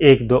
1-2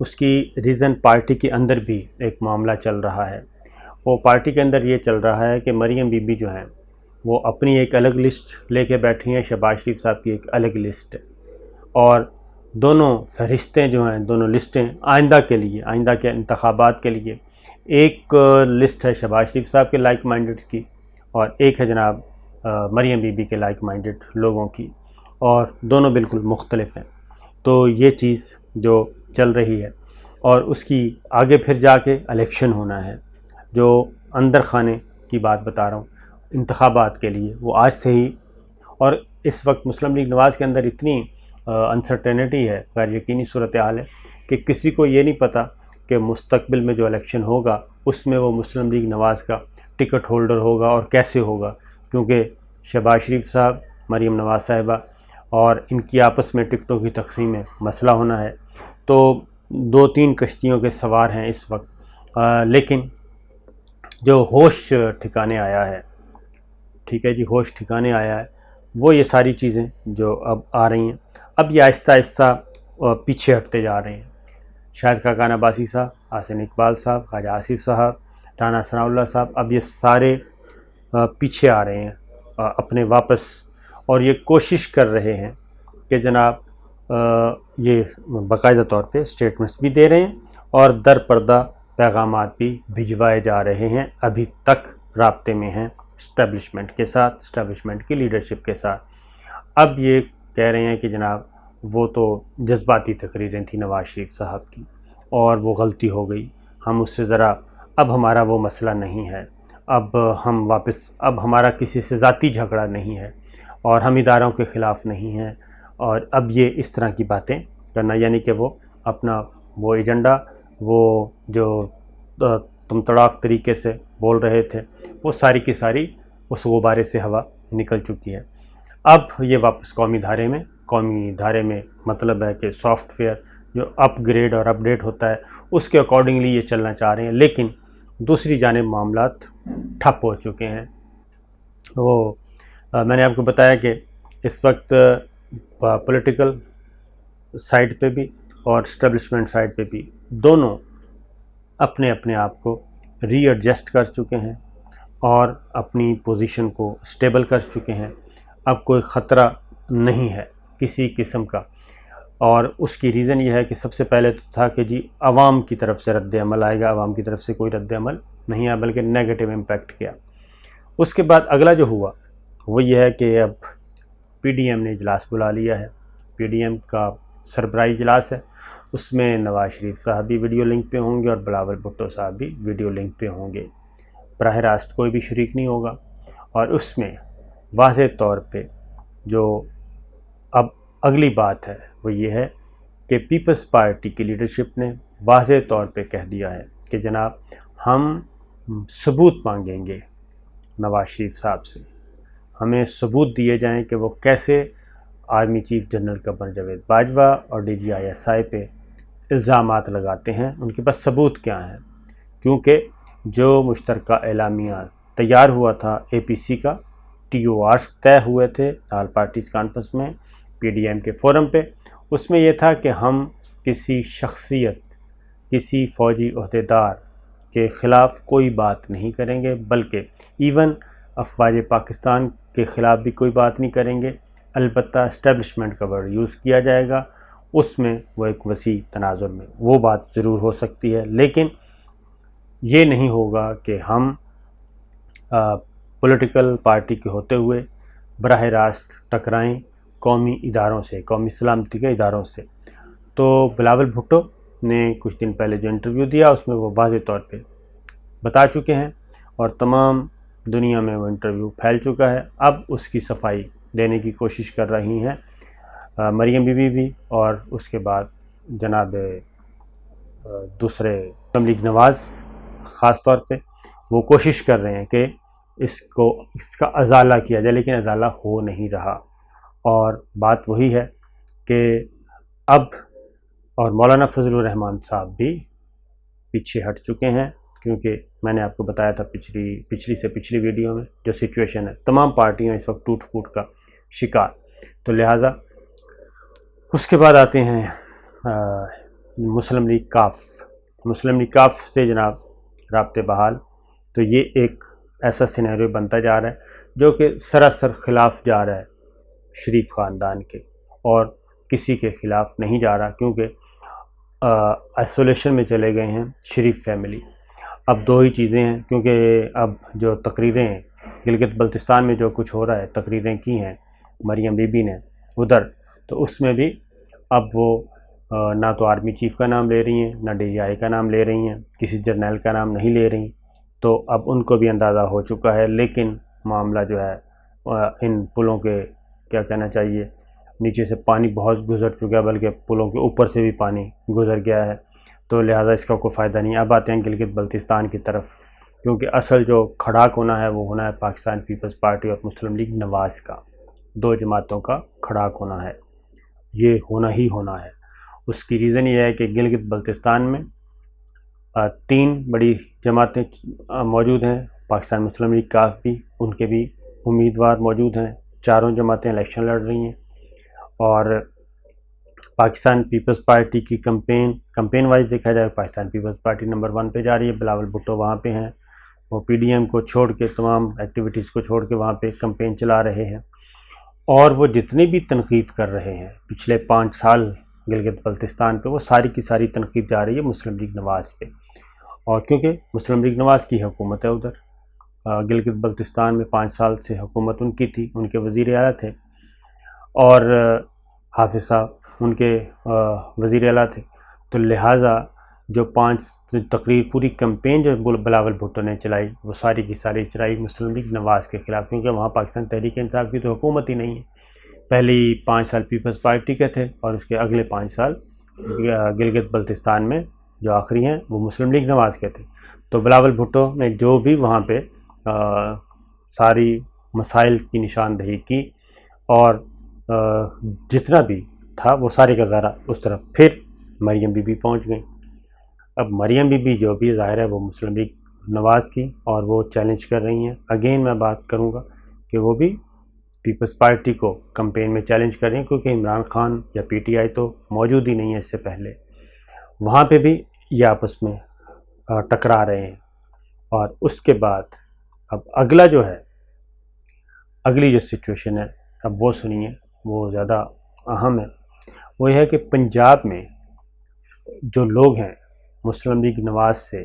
اس کی reason party کے اندر بھی ایک معاملہ چل رہا ہے. وہ پارٹی کے اندر یہ چل رہا ہے کہ مریم بی بی جو ہیں وہ اپنی ایک الگ لسٹ لے کے بیٹھی ہیں، شہباز شریف صاحب کی ایک الگ لسٹ ہے، اور دونوں فہرستیں جو ہیں، دونوں لسٹیں آئندہ کے انتخابات کے لیے، ایک لسٹ ہے شہباز شریف صاحب کے لائک مائنڈڈ کی، اور ایک ہے جناب مریم بی بی کے لائک مائنڈڈ لوگوں کی، اور دونوں بالکل مختلف ہیں. تو یہ چیز جو چل رہی ہے، اور اس کی آگے پھر جا کے الیکشن ہونا ہے. جو اندر خانے کی بات بتا رہا ہوں انتخابات کے لیے، وہ آج سے ہی، اور اس وقت مسلم لیگ نواز کے اندر اتنی انسرٹینٹی ہے، غیر یقینی صورتحال ہے کہ کسی کو یہ نہیں پتہ کہ مستقبل میں جو الیکشن ہوگا اس میں وہ مسلم لیگ نواز کا ٹکٹ ہولڈر ہوگا اور کیسے ہوگا، کیونکہ شہباز شریف صاحب، مریم نواز صاحبہ اور ان کی آپس میں ٹکٹوں کی تقسیم میں مسئلہ ہونا ہے. تو 2-3 کشتیوں کے سوار ہیں اس وقت، لیکن جو ہوش ٹھکانے آیا ہے، ٹھیک ہے جی، ہوش ٹھکانے آیا ہے، وہ یہ ساری چیزیں جو اب آ رہی ہیں، اب یہ آہستہ آہستہ پیچھے ہٹتے جا رہے ہیں. شاہد خاقان عباسی صاحب، حسن اقبال صاحب، خواجہ آصف صاحب، رانا ثناء اللہ صاحب، اب یہ سارے پیچھے آ رہے ہیں اپنے واپس، اور یہ کوشش کر رہے ہیں کہ جناب یہ باقاعدہ طور پہ سٹیٹمنٹس بھی دے رہے ہیں اور در پردہ پیغامات بھی بھجوائے جا رہے ہیں. ابھی تک رابطے میں ہیں اسٹیبلشمنٹ کے ساتھ، اسٹیبلشمنٹ کی لیڈرشپ کے ساتھ. اب یہ کہہ رہے ہیں کہ جناب وہ تو جذباتی تقریریں تھیں نواز شریف صاحب کی، اور وہ غلطی ہو گئی، ہم اس سے ذرا، اب ہمارا وہ مسئلہ نہیں ہے، اب ہم واپس، اب ہمارا کسی سے ذاتی جھگڑا نہیں ہے، اور ہم اداروں کے خلاف نہیں ہیں، اور اب یہ اس طرح کی باتیں کرنا، یعنی کہ وہ اپنا وہ ایجنڈا، وہ جو تم تڑاک طریقے سے بول رہے تھے، وہ ساری کی ساری اس غبارے سے ہوا نکل چکی ہے. اب یہ واپس قومی دھارے میں مطلب ہے کہ سافٹ ویئر جو اپ گریڈ اور اپ ڈیٹ ہوتا ہے اس کے اکارڈنگلی یہ چلنا چاہ رہے ہیں. لیکن دوسری جانب معاملات ٹھپ ہو چکے ہیں. وہ میں نے آپ کو بتایا کہ اس وقت پولیٹیکل سائڈ پہ بھی اور اسٹیبلشمنٹ سائڈ پہ بھی دونوں اپنے اپنے آپ کو ری ایڈجسٹ کر چکے ہیں اور اپنی پوزیشن کو اسٹیبل کر چکے ہیں. اب کوئی خطرہ نہیں ہے کسی قسم کا، اور اس کی ریزن یہ ہے کہ سب سے پہلے تو تھا کہ جی عوام کی طرف سے رد عمل آئے گا، عوام کی طرف سے کوئی رد عمل نہیں آیا بلکہ نیگیٹو امپیکٹ کیا. اس کے بعد اگلا جو ہوا وہ یہ ہے کہ اب پی ڈی ایم نے اجلاس بلا لیا ہے. پی ڈی ایم کا سربراہی اجلاس ہے، اس میں نواز شریف صاحب بھی ویڈیو لنک پہ ہوں گے اور بلاول بھٹو صاحب بھی ویڈیو لنک پہ ہوں گے. براہ راست کوئی بھی شریک نہیں ہوگا، اور اس میں واضح طور پہ جو اب اگلی بات ہے وہ یہ ہے کہ پیپلز پارٹی کی لیڈرشپ نے واضح طور پہ کہہ دیا ہے کہ جناب ہم ثبوت مانگیں گے نواز شریف صاحب سے، ہمیں ثبوت دیے جائیں کہ وہ کیسے army chief general Qamar Javed Bajwa اور D G I S I پہ الزامات لگاتے ہیں، ان کے پاس ثبوت کیا ہیں. کیونکہ جو مشترکہ اعلامیہ تیار ہوا تھا اے پی سی کا، ٹی او آرس طے ہوئے تھے آل پارٹیز کانفرنس میں پی ڈی ایم کے فورم پہ، اس میں یہ تھا کہ ہم کسی شخصیت، کسی فوجی عہدیدار کے خلاف کوئی بات نہیں کریں گے، بلکہ ایون افواج پاکستان کے خلاف بھی کوئی بات نہیں کریں گے. البتہ اسٹیبلشمنٹ کا ورڈ یوز کیا جائے گا، اس میں وہ ایک وسیع تناظر میں وہ بات ضرور ہو سکتی ہے، لیکن یہ نہیں ہوگا کہ ہم پولیٹیکل پارٹی کے ہوتے ہوئے براہ راست ٹکرائیں قومی اداروں سے، قومی سلامتی کے اداروں سے. تو بلاول بھٹو نے کچھ دن پہلے جو انٹرویو دیا اس میں وہ واضح طور پہ بتا چکے ہیں، اور تمام دنیا میں وہ انٹرویو پھیل چکا ہے. اب اس کی صفائی دینے کی کوشش کر رہی ہیں مریم بی بی بھی، اور اس کے بعد جناب دوسرے مسلم لیگ نواز خاص طور پہ وہ کوشش کر رہے ہیں کہ اس کا ازالہ کیا جائے، لیکن ازالہ ہو نہیں رہا. اور بات وہی ہے کہ اب اور مولانا فضل الرحمان صاحب بھی پیچھے ہٹ چکے ہیں، کیونکہ میں نے آپ کو بتایا تھا پچھلی ویڈیو میں جو سچویشن ہے، تمام پارٹیاں اس وقت ٹوٹ پھوٹ کا شکار. تو لہٰذا اس کے بعد آتے ہیں مسلم لیگ کاف سے جناب رابطے بحال، تو یہ ایک ایسا سینیریو بنتا جا رہا ہے جو کہ سراسر خلاف جا رہا ہے شریف خاندان کے، اور کسی کے خلاف نہیں جا رہا، کیونکہ آئسولیشن میں چلے گئے ہیں شریف فیملی۔ اب دو ہی چیزیں ہیں، کیونکہ اب جو تقریریں ہیں گلگت بلتستان میں جو کچھ ہو رہا ہے، تقریریں کی ہیں مریم بی بی نے ادھر، تو اس میں بھی اب وہ نہ تو آرمی چیف کا نام لے رہی ہیں، نہ ڈی آئی کا نام لے رہی ہیں، کسی جرنیل کا نام نہیں لے رہی، تو اب ان کو بھی اندازہ ہو چکا ہے۔ لیکن معاملہ جو ہے ان پلوں کے کیا کہنا چاہیے، نیچے سے پانی بہت گزر چکا ہے، بلکہ پلوں کے اوپر سے بھی پانی گزر گیا ہے، تو لہٰذا اس کا کوئی فائدہ نہیں۔ اب آتے ہیں گلگت بلتستان کی طرف، کیونکہ اصل جو کھڑاک ہونا ہے وہ ہونا ہے پاکستان پیپلز پارٹی اور مسلم لیگ نواز کا، دو جماعتوں کا کھڑاک ہونا ہے، یہ ہونا ہی ہونا ہے۔ اس کی ریزن یہ ہے کہ گلگت بلتستان میں 3 بڑی جماعتیں موجود ہیں، پاکستان مسلم لیگ کاف بھی، ان کے بھی امیدوار موجود ہیں، چاروں جماعتیں الیکشن لڑ رہی ہیں، اور پاکستان پیپلز پارٹی کی کمپین وائز دیکھا جائے پاکستان پیپلز پارٹی نمبر 1 پہ جا رہی ہے، بلاول بھٹو وہاں پہ ہیں، وہ پی ڈی ایم کو چھوڑ کے تمام ایکٹیویٹیز کو چھوڑ کے وہاں پہ کمپین چلا رہے ہیں، اور وہ جتنی بھی تنقید کر رہے ہیں پچھلے 5 سال گلگت بلتستان پہ، وہ ساری کی ساری تنقید جا رہی ہے مسلم لیگ نواز پہ، اور کیونکہ مسلم لیگ نواز کی حکومت ہے ادھر گلگت بلتستان میں 5 سال سے حکومت ان کی تھی، ان کے وزیر اعلیٰ تھے، اور حافظ صاحب ان کے وزیر اعلیٰ تھے، تو لہٰذا جو 5 تقریر پوری کمپین جو بلاول بھٹو نے چلائی، وہ ساری کی ساری چلائی مسلم لیگ نواز کے خلاف، کیونکہ وہاں پاکستان تحریک انصاف کی تو حکومت ہی نہیں ہے۔ پہلی 5 سال پیپلز پارٹی کے تھے، اور اس کے اگلے 5 سال گلگت بلتستان میں جو آخری ہیں وہ مسلم لیگ نواز کے تھے، تو بلاول بھٹو نے جو بھی وہاں پہ ساری مسائل کی نشاندہی کی، اور جتنا بھی تھا وہ سارے کا ذرا اس طرف، پھر مریم بی بی پہنچ گئیں۔ اب مریم بی بی جو بھی ظاہر ہے وہ مسلم لیگ نواز کی، اور وہ چیلنج کر رہی ہیں، اگین میں بات کروں گا کہ وہ بھی پیپلز پارٹی کو کمپین میں چیلنج کر رہی ہیں، کیونکہ عمران خان یا پی ٹی آئی تو موجود ہی نہیں ہے اس سے پہلے، وہاں پہ بھی یہ آپس میں ٹکرا رہے ہیں۔ اور اس کے بعد اب اگلا جو ہے، اگلی جو سچویشن ہے اب وہ سنیے، وہ زیادہ اہم ہے، وہ یہ ہے کہ پنجاب میں جو لوگ ہیں مسلم لیگ نواز سے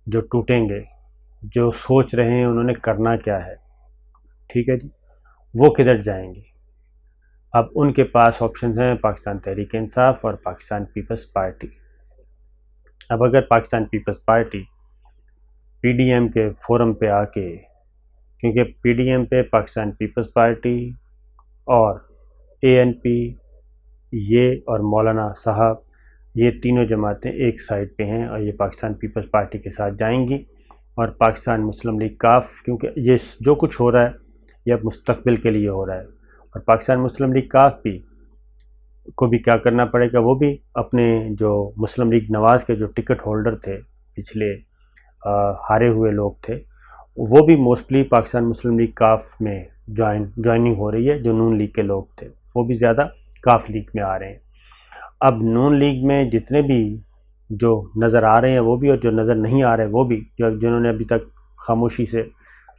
جو ٹوٹیں گے، جو سوچ رہے ہیں انہوں نے کرنا کیا ہے، ٹھیک ہے جی، وہ کدھر جائیں گے؟ اب ان کے پاس آپشنز ہیں پاکستان تحریک انصاف اور پاکستان پیپلز پارٹی۔ اب اگر Pakistan Peoples Party P D M کے فورم پہ آ کے، کیونکہ پی ڈی ایم پہ پاکستان پیپلز پارٹی اور اے این پی یہ اور مولانا صاحب، یہ تینوں جماعتیں ایک سائڈ پہ ہیں، اور یہ پاکستان پیپلز پارٹی کے ساتھ جائیں گی، اور پاکستان مسلم لیگ کاف، کیونکہ یہ جو کچھ ہو رہا ہے یہ اب مستقبل کے لیے ہو رہا ہے، اور پاکستان مسلم لیگ کاف بھی کو بھی کیا کرنا پڑے گا، وہ بھی اپنے جو مسلم لیگ نواز کے جو ٹکٹ ہولڈر تھے، پچھلے ہارے ہوئے لوگ تھے، وہ بھی موسٹلی پاکستان مسلم لیگ کاف میں جوائننگ ہو رہی ہے، جو نون لیگ کے لوگ تھے وہ بھی زیادہ کاف لیگ میں آ رہے ہیں۔ اب نون لیگ میں جتنے بھی جو نظر آ رہے ہیں وہ بھی، اور جو نظر نہیں آ رہے وہ بھی، جنہوں نے ابھی تک خاموشی سے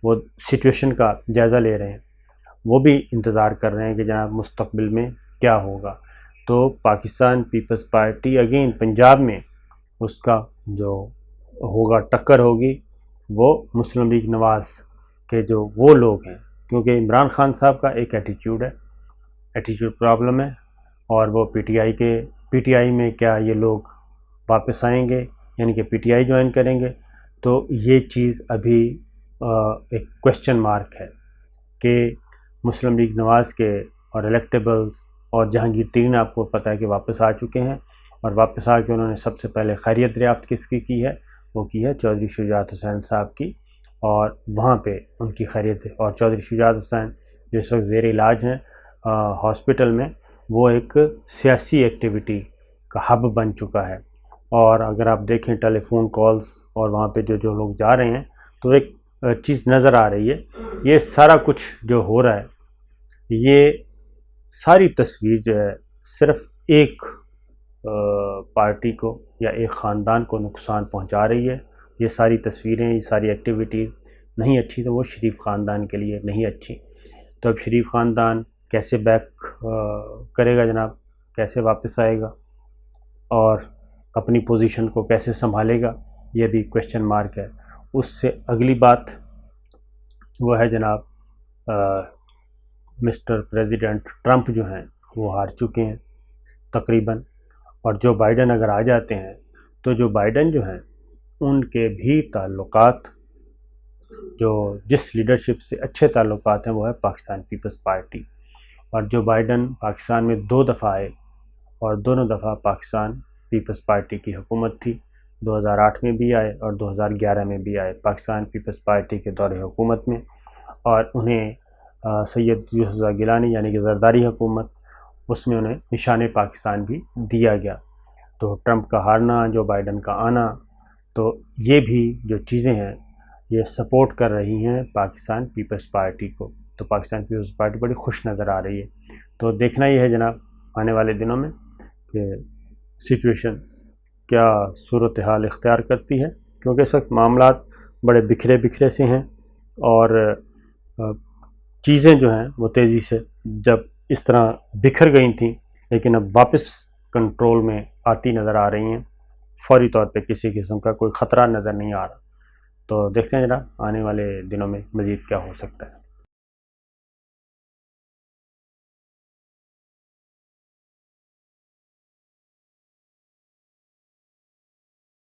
وہ سچویشن کا جائزہ لے رہے ہیں، وہ بھی انتظار کر رہے ہیں کہ جناب مستقبل میں کیا ہوگا۔ تو پاکستان پیپلز پارٹی اگین پنجاب میں اس کا جو ہوگا ٹکر ہوگی وہ مسلم لیگ نواز کے جو وہ لوگ ہیں، کیونکہ عمران خان صاحب کا ایک ایٹیچیوڈ ہے، ایٹیچیوڈ پرابلم ہے، اور وہ پی ٹی آئی میں کیا یہ لوگ واپس آئیں گے، یعنی کہ پی ٹی آئی جوائن کریں گے، تو یہ چیز ابھی ایک کویسچن مارک ہے کہ مسلم لیگ نواز کے اور الیکٹیبلز اور جہانگیر ترین آپ کو پتہ ہے کہ واپس آ چکے ہیں، اور واپس آ کے انہوں نے سب سے پہلے خیریت دریافت کس کی ہے، وہ کی ہے چودھری شجاعت حسین صاحب کی، اور وہاں پہ ان کی خیریت، اور چودھری شجاعت حسین جو اس وقت زیر علاج ہیں ہاسپٹل میں، وہ ایک سیاسی ایکٹیویٹی کا ہب بن چکا ہے، اور اگر آپ دیکھیں ٹیلی فون کالز اور وہاں پہ جو لوگ جا رہے ہیں، تو ایک چیز نظر آ رہی ہے، یہ سارا کچھ جو ہو رہا ہے، یہ ساری تصویر جو ہے صرف ایک پارٹی کو یا ایک خاندان کو نقصان پہنچا رہی ہے. یہ ساری تصویریں، یہ ساری ایکٹیویٹیز نہیں اچھی، تو وہ شریف خاندان کے لیے نہیں اچھی. تو اب شریف خاندان کیسے بیک کرے گا جناب، کیسے واپس آئے گا اور اپنی پوزیشن کو کیسے سنبھالے گا، یہ بھی کویشچن مارک ہے. اس سے اگلی بات وہ ہے جناب مسٹر پریزیڈنٹ ٹرمپ جو ہیں وہ ہار چکے ہیں تقریباً، اور جو بائیڈن اگر آ جاتے ہیں تو جو بائیڈن جو ہیں ان کے بھی تعلقات، جو جس لیڈرشپ سے اچھے تعلقات ہیں وہ ہے پاکستان پیپلز پارٹی. اور جو بائیڈن پاکستان میں 2 دفعہ آئے اور دونوں دفعہ پاکستان پیپلز پارٹی کی حکومت تھی. 2008 میں بھی آئے اور 2011 میں بھی آئے پاکستان پیپلز پارٹی کے دور حکومت میں، اور انہیں سید یوسف گیلانی یعنی کہ زرداری حکومت، اس میں انہیں نشان پاکستان بھی دیا گیا. تو ٹرمپ کا ہارنا، جو بائیڈن کا آنا، تو یہ بھی جو چیزیں ہیں یہ سپورٹ کر رہی ہیں پاکستان پیپلز پارٹی کو. تو پاکستان پیپلز پارٹی بڑی خوش نظر آ رہی ہے. تو دیکھنا یہ ہے جناب آنے والے دنوں میں کہ سچویشن کیا صورتحال اختیار کرتی ہے، کیونکہ اس وقت معاملات بڑے بکھرے سے ہیں، اور چیزیں جو ہیں وہ تیزی سے جب اس طرح بکھر گئی تھیں لیکن اب واپس کنٹرول میں آتی نظر آ رہی ہیں. فوری طور پہ کسی قسم کا کوئی خطرہ نظر نہیں آ رہا. تو دیکھتے ہیں جناب آنے والے دنوں میں مزید کیا ہو سکتا ہے.